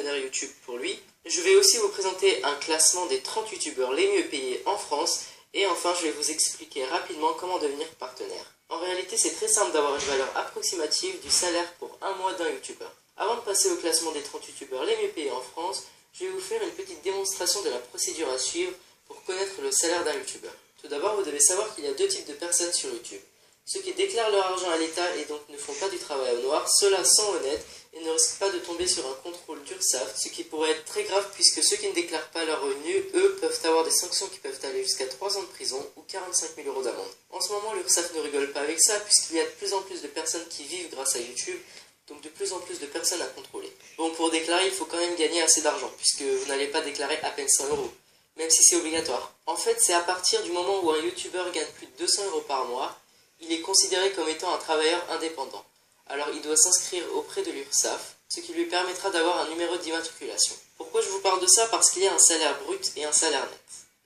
partenaire YouTube pour lui. Je vais aussi vous présenter un classement des 30 youtubeurs les mieux payés en France. Et enfin, je vais vous expliquer rapidement comment devenir partenaire. En réalité, c'est très simple d'avoir une valeur approximative du salaire pour un mois d'un youtubeur. Avant de passer au classement des 30 youtubeurs les mieux payés en France, je vais vous faire une petite démonstration de la procédure à suivre pour connaître le salaire d'un youtubeur. Tout d'abord, vous devez savoir qu'il y a deux types de personnes sur YouTube. Ceux qui déclarent leur argent à l'État et donc ne font pas du travail au noir, ceux-là sont honnêtes et ne risquent pas de tomber sur un contrôle d'URSSAF, ce qui pourrait être très grave puisque ceux qui ne déclarent pas leurs revenus, eux, peuvent avoir des sanctions qui peuvent aller jusqu'à 3 ans de prison ou 45 000 € d'amende. En ce moment, l'URSSAF ne rigole pas avec ça puisqu'il y a de plus en plus de personnes qui vivent grâce à YouTube, donc de plus en plus de personnes à contrôler. Bon, pour déclarer, il faut quand même gagner assez d'argent puisque vous n'allez pas déclarer à peine 100 €, même si c'est obligatoire. En fait, c'est à partir du moment où un youtubeur gagne plus de 200 € par mois, il est considéré comme étant un travailleur indépendant. Alors il doit s'inscrire auprès de l'URSSAF, ce qui lui permettra d'avoir un numéro d'immatriculation. Pourquoi je vous parle de ça? Parce qu'il y a un salaire brut et un salaire net.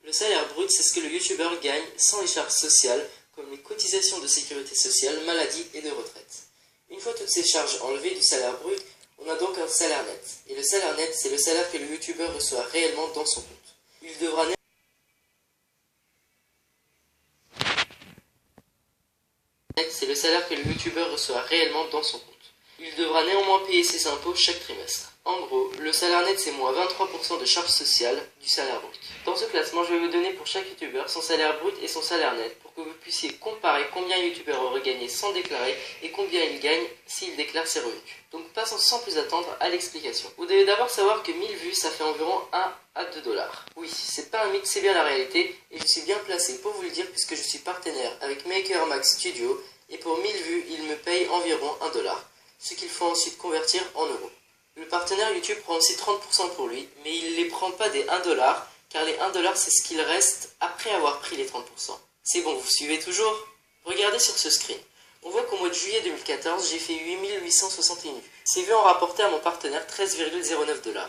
Le salaire brut, c'est ce que le youtubeur gagne sans les charges sociales, comme les cotisations de sécurité sociale, maladie et de retraite. Une fois toutes ces charges enlevées du salaire brut, on a donc un salaire net. Et le salaire net, c'est le salaire que le youtubeur reçoit réellement dans son compte. Il devra c'est le salaire que le youtubeur reçoit réellement dans son compte. Il devra néanmoins payer ses impôts chaque trimestre. En gros, le salaire net c'est moins 23% de charges sociales du salaire brut. Dans ce classement, je vais vous donner pour chaque youtubeur son salaire brut et son salaire net pour que vous puissiez comparer combien un youtubeur aurait gagné sans déclarer et combien il gagne s'il déclare ses revenus. Donc passons sans plus attendre à l'explication. Vous devez d'abord savoir que 1000 vues ça fait environ 1 à 2 $. Oui, c'est pas un mythe, c'est bien la réalité et je suis bien placé pour vous le dire puisque je suis partenaire avec Maker Max Studio et pour 1000 vues, il me paye environ 1 $, ce qu'il faut ensuite convertir en euros. Le partenaire YouTube prend aussi 30% pour lui, mais il ne les prend pas des 1 $, car les 1 $ c'est ce qu'il reste après avoir pris les 30%. C'est bon, vous suivez toujours? Regardez sur ce screen. On voit qu'au mois de juillet 2014, j'ai fait 8861 vues. Ces vues ont rapporté à mon partenaire 13,09 $.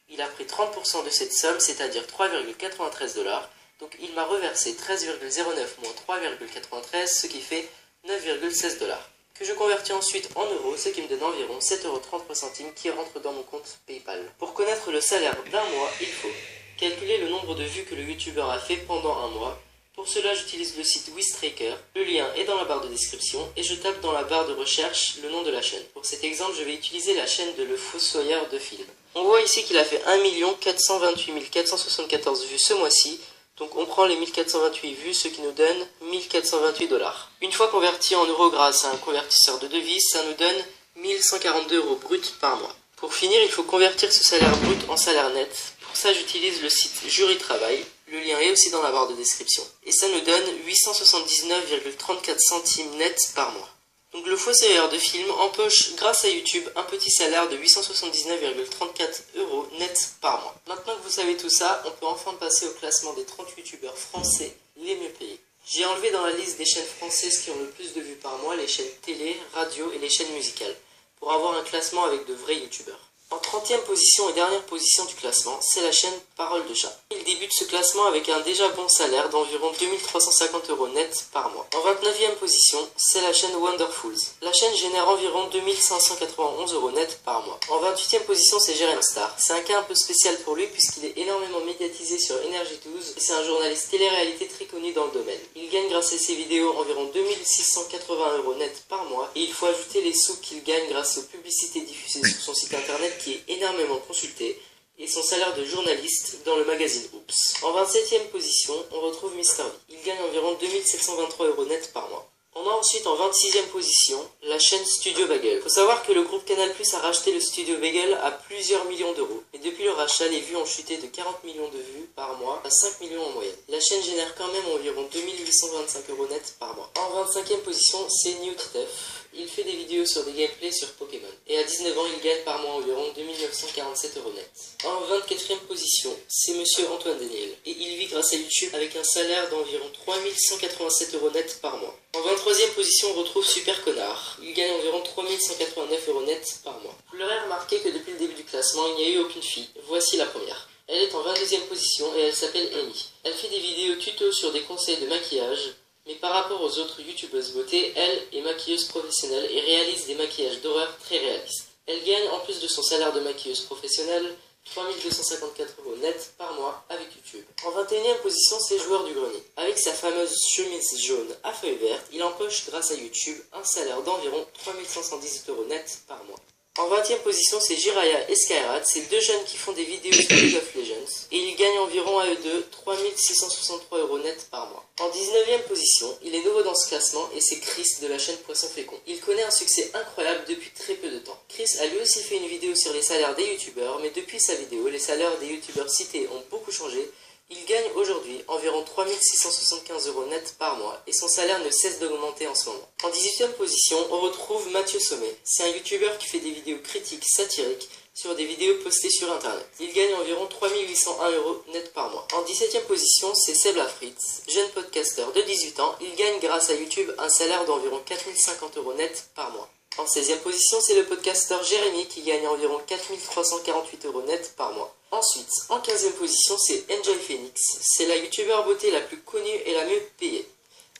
Il a pris 30% de cette somme, c'est-à-dire 3,93 $, donc il m'a reversé 13,09 moins 3,93, ce qui fait 9,16 $. Que je convertis ensuite en euros, ce qui me donne environ 7,33 € qui rentre dans mon compte PayPal. Pour connaître le salaire d'un mois, il faut calculer le nombre de vues que le youtubeur a fait pendant un mois. Pour cela, j'utilise le site Wistracker, le lien est dans la barre de description et je tape dans la barre de recherche le nom de la chaîne. Pour cet exemple, je vais utiliser la chaîne de Le Fossoyeur de Film. On voit ici qu'il a fait 1 428 474 vues ce mois-ci. Donc on prend les 1428 vues, ce qui nous donne 1428 $. Une fois converti en euros grâce à un convertisseur de devises, ça nous donne 1142 € bruts par mois. Pour finir, il faut convertir ce salaire brut en salaire net. Pour ça, j'utilise le site Jury Travail. Le lien est aussi dans la barre de description. Et ça nous donne 879,34 centimes net par mois. Donc le Fossoyeur de Film empoche grâce à YouTube un petit salaire de 879,34 € net par mois. Maintenant que vous savez tout ça, on peut enfin passer au classement des 30 youtubeurs français les mieux payés. J'ai enlevé dans la liste des chaînes françaises qui ont le plus de vues par mois les chaînes télé, radio et les chaînes musicales, pour avoir un classement avec de vrais youtubeurs. En 30e position et dernière position du classement, c'est la chaîne Parole de Chat. Il débute ce classement avec un déjà bon salaire d'environ 2350 € net par mois. En 29e position, c'est la chaîne Wonderfuls. La chaîne génère environ 2591 € net par mois. En 28e position, c'est Jérém Star. C'est un cas un peu spécial pour lui puisqu'il est énormément médiatisé sur Energy 12 et c'est un journaliste télé-réalité très connu dans le domaine. Il gagne grâce à ses vidéos environ 2680 € net par mois et il faut ajouter les sous qu'il gagne grâce aux publicités diffusées sur son site internet qui est énormément consulté, et son salaire de journaliste dans le magazine Oops. En 27e position, on retrouve Mr. V. Il gagne environ 2723 € net par mois. On a ensuite en 26e position la chaîne Studio Bagel. Il faut savoir que le groupe Canal+ a racheté le Studio Bagel à plusieurs millions d'euros. Et depuis le rachat, les vues ont chuté de 40 millions de vues par mois à 5 millions en moyenne. La chaîne génère quand même environ 2825 € net par mois. En 25e position, c'est NewTef. Il fait des vidéos sur des gameplays sur Pokémon. Et à 19 ans, il gagne par mois environ 2947 € net. En 24e position, c'est Monsieur Antoine Daniel. Et il vit grâce à YouTube avec un salaire d'environ 3187 € net par mois. En 23e position, on retrouve Super Connard. Il gagne environ 3189 € net par mois. Vous l'aurez remarqué que depuis le début du classement, il n'y a eu aucune fille. Voici la première. Elle est en 22e position et elle s'appelle Amy. Elle fait des vidéos tuto sur des conseils de maquillage. Mais par rapport aux autres youtubeuses beauté, elle est maquilleuse professionnelle et réalise des maquillages d'horreur très réalistes. Elle gagne, en plus de son salaire de maquilleuse professionnelle, 3254 € net par mois avec YouTube. En 21e position, c'est Joueur du Grenier. Avec sa fameuse chemise jaune à feuilles vertes, il empoche grâce à YouTube un salaire d'environ 3518 € net par mois. En 20e position, c'est Jiraya et Skyrat, c'est deux jeunes qui font des vidéos sur League of Legends, et ils gagnent environ à eux deux 3663 € net par mois. En 19e position, il est nouveau dans ce classement et c'est Chris de la chaîne Poisson Fécond. Il connaît un succès incroyable depuis très peu de temps. Chris a lui aussi fait une vidéo sur les salaires des youtubeurs, mais depuis sa vidéo, les salaires des youtubeurs cités ont beaucoup changé. Il gagne aujourd'hui environ 3675 € net par mois et son salaire ne cesse d'augmenter en ce moment. En 18e position, on retrouve Mathieu Sommet. C'est un youtubeur qui fait des vidéos critiques satiriques sur des vidéos postées sur internet. Il gagne environ 3801 € net par mois. En 17e position, c'est Seb Lafritz, jeune podcasteur de 18 ans. Il gagne grâce à YouTube un salaire d'environ 4050 € net par mois. En 16e position, c'est le podcasteur Jérémy qui gagne environ 4348 € net par mois. Ensuite, en 15e position, c'est Enjoy Phoenix. C'est la youtubeur beauté la plus connue et la mieux payée.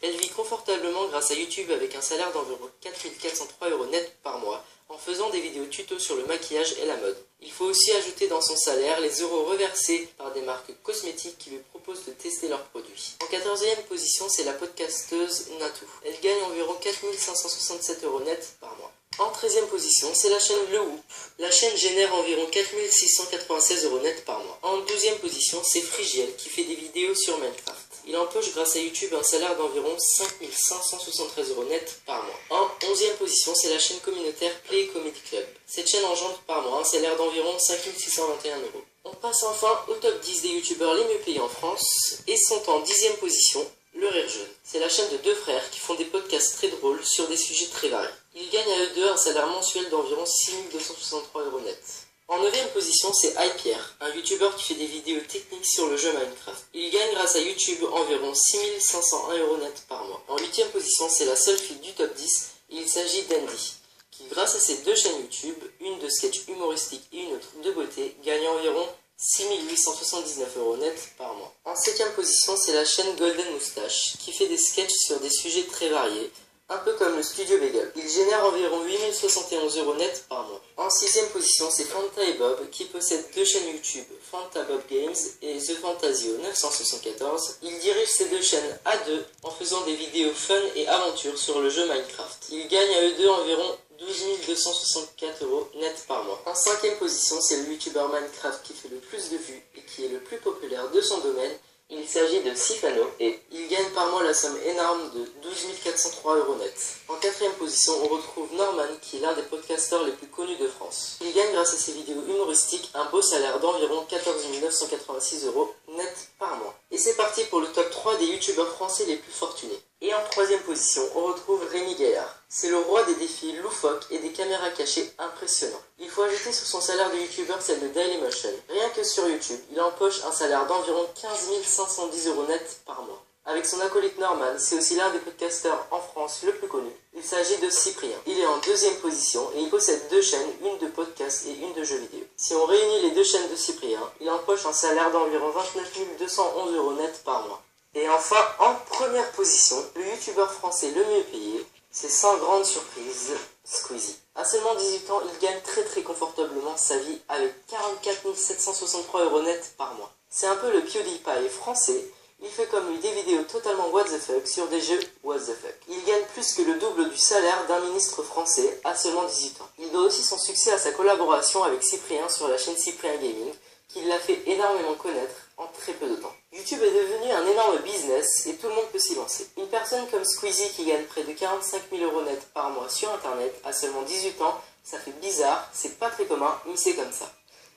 Elle vit confortablement grâce à YouTube avec un salaire d'environ 4403 € net par mois en faisant des vidéos tutos sur le maquillage et la mode. Il faut aussi ajouter dans son salaire les euros reversés par des marques cosmétiques qui lui proposent de tester leurs produits. En 14e position, c'est la podcasteuse Natou. Elle gagne environ 4567 € net par mois. En 13e position, c'est la chaîne Le Whoop. La chaîne génère environ 4696 € net par mois. En 12e position, c'est Frigiel qui fait des vidéos sur Minecraft. Il empoche grâce à YouTube un salaire d'environ 5573 € net par mois. En 11e position, c'est la chaîne communautaire Play Comedy Club. Cette chaîne engendre par mois un salaire d'environ 5621 €. On passe enfin au top 10 des youtubeurs les mieux payés en France et sont en 10e position Le Rire Jeune. C'est la chaîne de deux frères qui font des podcasts très drôles sur des sujets très variés. Ils gagnent à eux deux un salaire mensuel d'environ 6263 € net. En 9e position, c'est iPierre, un youtubeur qui fait des vidéos techniques sur le jeu Minecraft. Il gagne grâce à YouTube environ 6501 € net par mois. En 8e position, c'est la seule fille du top 10, et il s'agit d'Andy, qui grâce à ses deux chaînes YouTube, une de sketch humoristique et une autre de beauté, gagne environ 6879 € net par mois. En 7e position, c'est la chaîne Golden Moustache, qui fait des sketchs sur des sujets très variés, un peu comme le Studio Bagel. Il génère environ 8071 € net par mois. En 6e position, c'est Fanta et Bob, qui possèdent deux chaînes YouTube, Fanta Bob Games et The Fantasio 974. Ils dirigent ces deux chaînes à deux en faisant des vidéos fun et aventures sur le jeu Minecraft. Ils gagnent à eux deux environ 12 264 € net par mois. En 5e position, c'est le youtubeur Minecraft qui fait le plus de vues et qui est le plus populaire de son domaine. Il s'agit de Sifano et il gagne par mois la somme énorme de 12 403 € net. En 4e position, on retrouve Norman qui est l'un des podcasteurs les plus connus de France. Il gagne grâce à ses vidéos humoristiques un beau salaire d'environ 14 986 € net par mois. Et c'est parti pour le top 3 des youtubeurs français les plus fortunés. Et en 3e position, on retrouve Rémi Gaillard. C'est le roi des défis loufoques et des caméras cachées impressionnants. Il faut ajouter sur son salaire de youtubeur celle de Dailymotion. Rien que sur YouTube, il empoche un salaire d'environ 15 510 € net par mois. Avec son acolyte Norman, c'est aussi l'un des podcasteurs en France le plus connu. Il s'agit de Cyprien. Il est en 2e position et il possède deux chaînes, une de podcast et une de jeux vidéo. Si on réunit les deux chaînes de Cyprien, il empoche un salaire d'environ 29 211 € net par mois. Et enfin, en première position, le youtubeur français le mieux payé, c'est sans grande surprise, Squeezie. À seulement 18 ans, il gagne très confortablement sa vie avec 44 763 € net par mois. C'est un peu le PewDiePie français. Il fait comme lui des vidéos totalement what the fuck sur des jeux what the fuck. Il gagne plus que le double du salaire d'un ministre français à seulement 18 ans. Il doit aussi son succès à sa collaboration avec Cyprien sur la chaîne Cyprien Gaming, qui l'a fait énormément connaître en très peu de temps. YouTube est devenu un énorme business et tout le monde peut s'y lancer. Une personne comme Squeezie qui gagne près de 45 000 € net par mois sur internet à seulement 18 ans, ça fait bizarre, c'est pas très commun, mais c'est comme ça.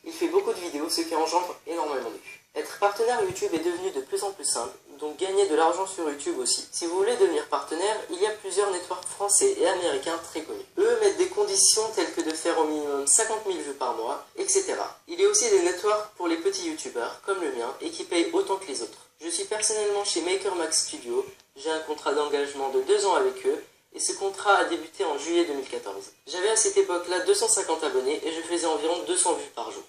Il fait beaucoup de vidéos, ce qui engendre énormément de vues. Être partenaire YouTube est devenu de plus en plus simple, donc gagner de l'argent sur YouTube aussi. Si vous voulez devenir partenaire, il y a plusieurs networks français et américains très connus. Eux mettent des conditions telles que de faire au minimum 50 000 vues par mois, etc. Il y a aussi des networks pour les petits youtubeurs, comme le mien, et qui payent autant que les autres. Je suis personnellement chez MakerMax Studio, j'ai un contrat d'engagement de 2 ans avec eux, et ce contrat a débuté en juillet 2014. J'avais à cette époque-là 250 abonnés et je faisais environ 200 vues par jour.